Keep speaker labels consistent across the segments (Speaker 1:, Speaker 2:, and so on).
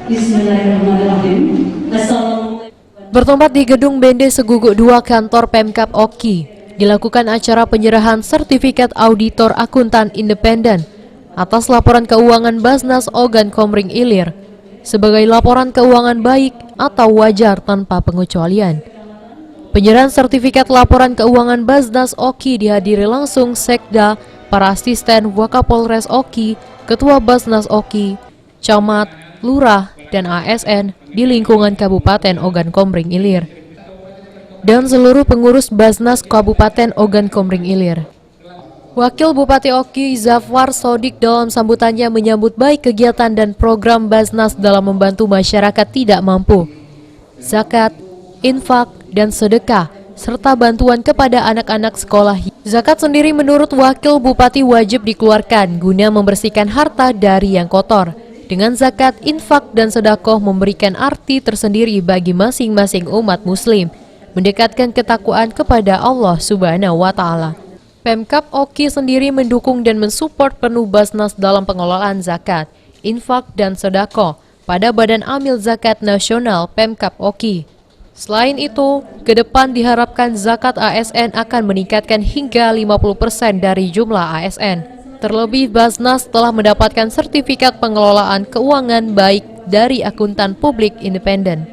Speaker 1: Bismillahirrahmanirrahim.
Speaker 2: Bertempat di Gedung Bende Seguguk 2 Kantor Pemkab Oki, dilakukan acara penyerahan sertifikat auditor akuntan independen atas laporan keuangan Basnas Ogan Komering Ilir sebagai laporan keuangan baik atau wajar tanpa pengecualian. Penyerahan sertifikat laporan keuangan Basnas Oki dihadiri langsung Sekda, para asisten Wakapolres Oki, Ketua Basnas Oki, Camat, Lurah, dan ASN di lingkungan Kabupaten Ogan Komering Ilir, dan seluruh pengurus Basnas Kabupaten Ogan Komering Ilir. Wakil Bupati Oki Zafar Sodik dalam sambutannya menyambut baik kegiatan dan program Basnas dalam membantu masyarakat tidak mampu, zakat, infak, dan sedekah, serta bantuan kepada anak-anak sekolah. Zakat sendiri menurut Wakil Bupati wajib dikeluarkan guna membersihkan harta dari yang kotor. Dengan zakat, infak, dan sedekah memberikan arti tersendiri bagi masing-masing umat muslim, mendekatkan ketakwaan kepada Allah Subhanahu wa Ta'ala. Pemkab Oki sendiri mendukung dan mensupport penuh Basnas dalam pengelolaan zakat, infak, dan sedekah pada Badan Amil Zakat Nasional Pemkab Oki. Selain itu, ke depan diharapkan zakat ASN akan meningkatkan hingga 50% dari jumlah ASN. Terlebih, Basnas telah mendapatkan sertifikat pengelolaan keuangan baik dari akuntan publik independen.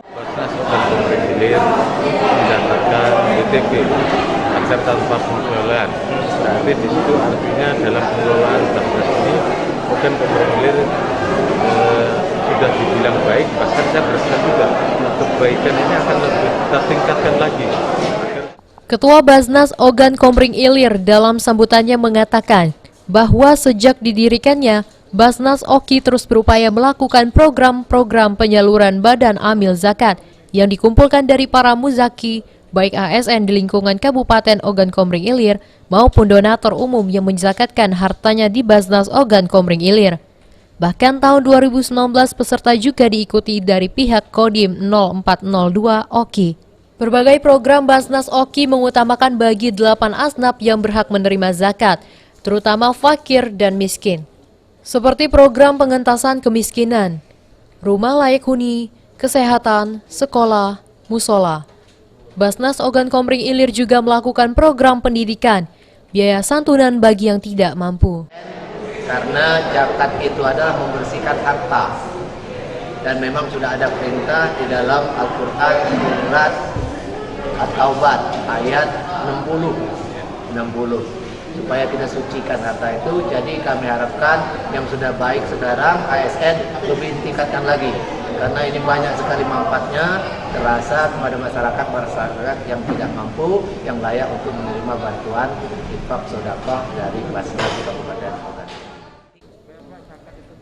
Speaker 3: Basnas Ogan Komering Ilir mendapatkan BTP, aksep tanpa pengelolaan. Berarti di situ artinya dalam pengelolaan Basnas ini Ogan Komering Ilir sudah dibilang baik, bahkan saya berasa juga kebaikan ini akan lebih kita tingkatkan lagi.
Speaker 2: Ketua Basnas Ogan Komering Ilir dalam sambutannya mengatakan bahwa sejak didirikannya, Basnas Oki terus berupaya melakukan program-program penyaluran Badan Amil Zakat yang dikumpulkan dari para muzaki, baik ASN di lingkungan Kabupaten Ogan Komering Ilir maupun donatur umum yang menzakatkan hartanya di Basnas Ogan Komering Ilir. Bahkan tahun 2019 peserta juga diikuti dari pihak Kodim 0402 Oki. Berbagai program Basnas Oki mengutamakan bagi 8 asnaf yang berhak menerima zakat, terutama fakir dan miskin. Seperti program pengentasan kemiskinan, rumah layak huni, kesehatan, sekolah, musola. Basnas Ogan Komering Ilir juga melakukan program pendidikan, biaya santunan bagi yang tidak mampu.
Speaker 4: Karena zakat itu adalah membersihkan harta. Dan memang sudah ada perintah di dalam Al-Quran surat At-Taubah ayat 60 supaya kita sucikan harta itu. Jadi kami harapkan yang sudah baik sekarang ASN lebih tingkatkan lagi, karena ini banyak sekali manfaatnya terasa kepada masyarakat yang tidak mampu, yang layak untuk menerima bantuan infak sedekah dari Basnas Kabupaten Ogan.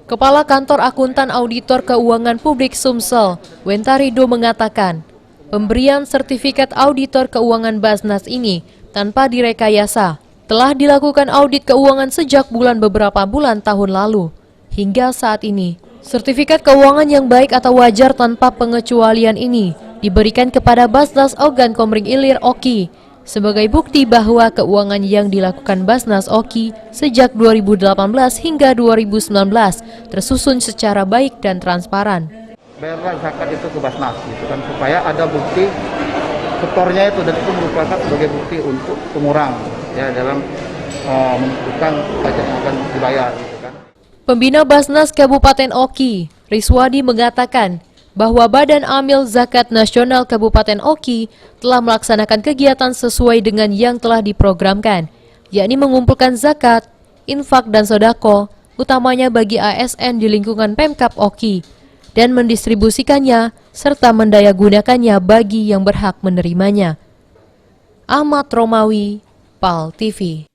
Speaker 2: Kepala Kantor Akuntan Auditor Keuangan Publik Sumsel, Wentarido mengatakan, pemberian sertifikat auditor keuangan Basnas ini tanpa direkayasa. Telah dilakukan audit keuangan sejak beberapa bulan tahun lalu. Hingga saat ini, sertifikat keuangan yang baik atau wajar tanpa pengecualian ini diberikan kepada Basnas Ogan Komering Ilir Oki sebagai bukti bahwa keuangan yang dilakukan Basnas Oki sejak 2018 hingga 2019 tersusun secara baik dan transparan.
Speaker 5: Bayarlah zakat itu ke Basnas, gitu kan, supaya ada bukti setornya itu, dan itu merupakan sebagai bukti untuk pengurang ya dalam menentukan pajak yang akan dibayar. Gitu kan.
Speaker 2: Pembina Basnas Kabupaten Oki, Riswadi mengatakan bahwa Badan Amil Zakat Nasional Kabupaten Oki telah melaksanakan kegiatan sesuai dengan yang telah diprogramkan, yakni mengumpulkan zakat, infak, dan sedekah, utamanya bagi ASN di lingkungan Pemkab Oki, dan mendistribusikannya serta mendayagunakannya bagi yang berhak menerimanya. Ahmad Romawi, PAL TV.